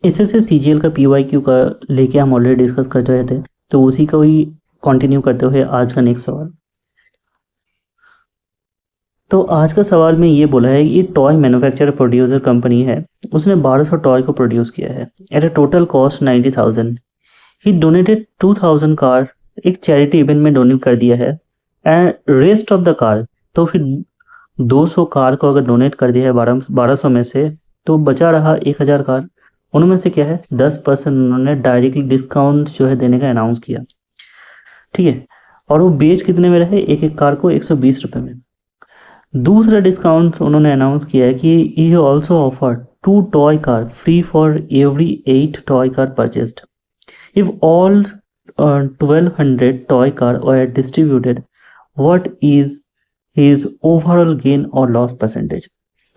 इससे सीजीएल का पीवाईक्यू का लेके हम ऑलरेडी डिस्कस कर रहे थे, तो उसी को ही कंटिन्यू करते हुए आज का नेक्स्ट सवाल। तो आज का सवाल में ये बोला है कि ये टॉय मैन्युफैक्चरर प्रोड्यूसर कंपनी है, उसने 1200 टॉय को प्रोड्यूस किया है एट ए टोटल कॉस्ट 90,000। ही डोनेटेड 2000 कार एक चैरिटी इवेंट में डोनेट कर दिया है, and rest of the car, तो फिर 200 कार को अगर डोनेट कर दिया है 1200 में से, तो बचा रहा 1000 कार। उनमें से क्या है 10% उन्होंने डायरेक्टली डिस्काउंट जो है देने का अनाउंस किया, ठीक है। और वो बेच कितने में रहे, एक एक कार को 120 रुपये में। दूसरा डिस्काउंट उन्होंने अनाउंस किया है कि ये also offer 2 toy car free for every 8 toy car purchased if all 1200 toy car are distributed, what is his overall gain और लॉस परसेंटेज।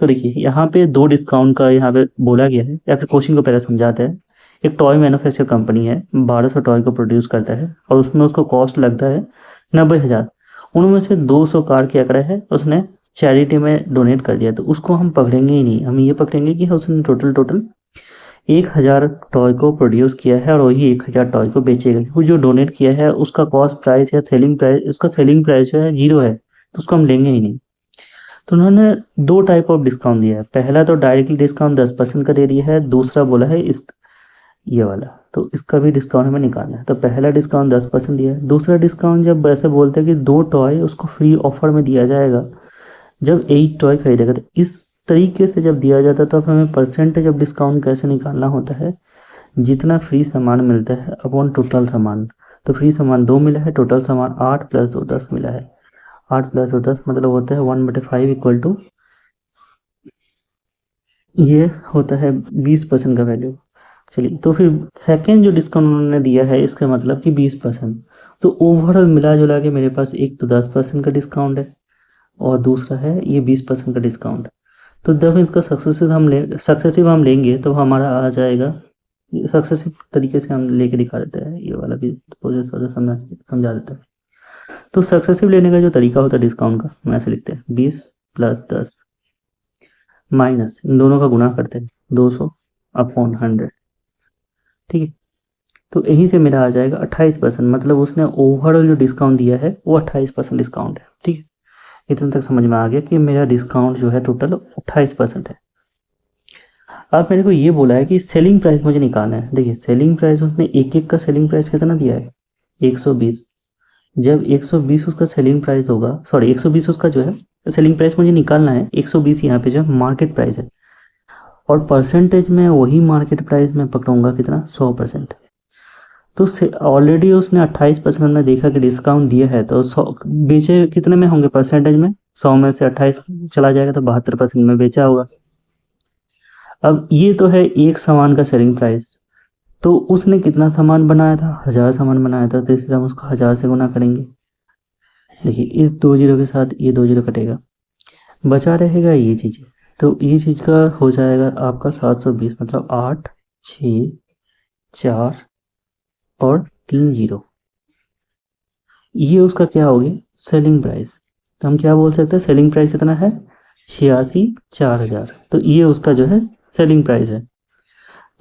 तो देखिए यहाँ पे 2 डिस्काउंट का यहाँ पे बोला गया है, या फिर क्वेश्चन को पहले समझाते हैं। एक टॉय मैन्युफैक्चर कंपनी है, 1200 टॉय को प्रोड्यूस करता है और उसमें उसको कॉस्ट लगता है 90,000। उनमें से 200 कार क्या करा है, उसने चैरिटी में डोनेट कर दिया, तो उसको हम पकड़ेंगे ही नहीं। हम ये पकड़ेंगे कि उसने टोटल 1000 टॉय को प्रोड्यूस किया है और वही 1000 टॉय को बेचेगा। वो जो डोनेट किया है उसका कॉस्ट प्राइस या सेलिंग प्राइस, उसका सेलिंग प्राइस जो है 0 है, तो उसको हम लेंगे ही नहीं। तो उन्होंने 2 टाइप ऑफ डिस्काउंट दिया है। पहला तो डायरेक्टली डिस्काउंट 10% का दे दिया है, दूसरा बोला है इस ये वाला, तो इसका भी डिस्काउंट हमें निकालना है। तो पहला डिस्काउंट 10% दिया है, दूसरा डिस्काउंट जब ऐसे बोलते हैं कि 2 टॉय उसको फ्री ऑफर में दिया जाएगा जब 8 टॉय खरीदेगा, तो इस तरीके से जब दिया जाता है तो अब हमें परसेंटेज ऑफ डिस्काउंट कैसे निकालना होता है, जितना फ्री सामान मिलता है अपॉन टोटल सामान। तो फ्री सामान 2 मिला है, टोटल सामान 8 + 2 10 मिला है। 8 + 2 10 मतलब होता है 1/5 इक्वल टू, ये होता है 20% का वैल्यू। चलिए, तो फिर सेकेंड जो डिस्काउंट उन्होंने दिया है इसका मतलब कि 20%। तो ओवरऑल मिला जुला के मेरे पास एक तो 10% का डिस्काउंट है और दूसरा है ये 20% का डिस्काउंट। तो जब इसका सक्सेसिव हम लेंगे तो हमारा आ जाएगा, सक्सेसिव तरीके से हम लेके दिखा देते हैं, ये वाला भी प्रोसेस समझा देता है। तो सक्सेसिव लेने का जो तरीका होता है डिस्काउंट का, हम ऐसे लिखते हैं 20 + 10 माइनस इन दोनों का गुना करते हैं 200 अपॉन 100, ठीक है। तो यहीं से मेरा आ जाएगा 28%, मतलब उसने ओवरऑल जो डिस्काउंट दिया है वो 28% डिस्काउंट है, ठीक है। इतना तक समझ में आ गया कि मेरा डिस्काउंट जो है टोटल 28% है। अब मेरे को ये बोला है कि सेलिंग प्राइस मुझे निकालना है। देखिए सेलिंग प्राइस उसने एक का सेलिंग प्राइस कितना दिया है, 120। जब 120 उसका सेलिंग प्राइस होगा, सॉरी 120 उसका जो है सेलिंग प्राइस मुझे निकालना है, 120 यहाँ पे जो मार्केट प्राइस है, और परसेंटेज में वही मार्केट प्राइस में पकड़ूंगा कितना, 100%। तो ऑलरेडी उसने 28% में देखा कि डिस्काउंट दिया है, तो 100 बेचे कितने में होंगे परसेंटेज में, 100 में से 28 चला जाएगा तो 72% में बेचा होगा। अब ये तो है एक सामान का सेलिंग प्राइस, तो उसने कितना सामान बनाया था, 1000 सामान बनाया था, तो इसलिए हम उसको 1000 से गुना करेंगे। देखिए इस 2 जीरो के साथ ये 2 जीरो कटेगा, बचा रहेगा ये चीज़, तो ये चीज़ का हो जाएगा आपका 720, मतलब 8 6 4 और 3 जीरो, ये उसका क्या हो गया सेलिंग प्राइस। तो हम क्या बोल सकते हैं, सेलिंग प्राइस कितना है 86,4000, तो ये उसका जो है सेलिंग प्राइस है।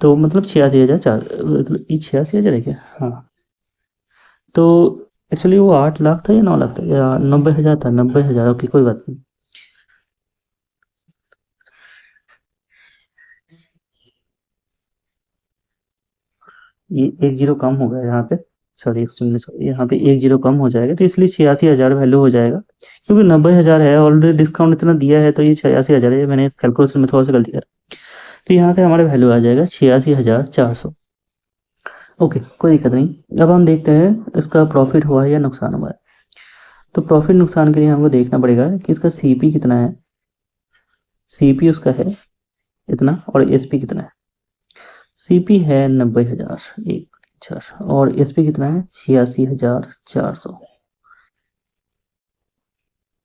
तो मतलब 86,004, मतलब ये 86,000 है क्या, हाँ। तो एक्चुअली वो 8 लाख था या 9 लाख था या 90,000 था, 90,000, ओके कोई बात नहीं। ये 1 जीरो कम हो गया यहाँ पे, सॉरी यहाँ पे 1 जीरो कम हो जाएगा, तो इसलिए 86,000 वैल्यू हो जाएगा, क्योंकि 90,000 है ऑलरेडी, डिस्काउंट इतना दिया है, तो ये 86,000 है। मैंने कैलकुलेशन में थोड़ा सा गलती करा, तो यहाँ से हमारा वैल्यू आ जाएगा 86,400। ओके कोई दिक्कत नहीं। अब हम देखते हैं इसका प्रॉफिट हुआ है या नुकसान हुआ है। तो प्रॉफिट नुकसान के लिए हमको देखना पड़ेगा कि इसका सीपी कितना है। सीपी उसका है इतना और एसपी कितना है। सीपी है 90,000 एक अच्छा, और एसपी कितना है 86,400,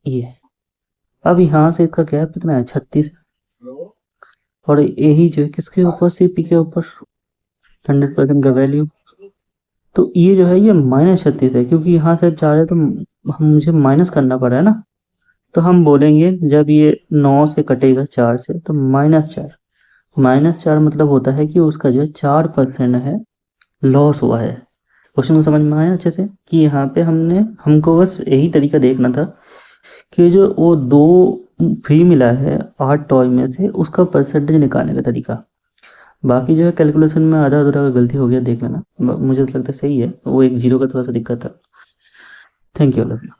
ये। अब यहाँ से इसका गैप कितना है 36, और यही जो है किसके ऊपर, सीपी के ऊपर 100% का वैल्यू। तो ये जो है ये -36 है, क्योंकि यहाँ से जा रहे तो हम मुझे माइनस करना पड़ रहा है ना। तो हम बोलेंगे जब ये 9 से कटेगा 4 से तो -4, -4 मतलब होता है कि उसका जो है 4% है लॉस हुआ है। क्वेश्चन को समझ में आया अच्छे से कि यहाँ पे हमको बस यही तरीका देखना था कि जो वो 2 फ्री मिला है 8 टॉय में से उसका परसेंटेज निकालने का तरीका। बाकी जो है कैलकुलेशन में आधा-अधूरा अगर गलती हो गया देख लेना। मुझे तो लगता है सही है, वो एक 0 का थोड़ा-सा दिक्कत था। Thank you all of you.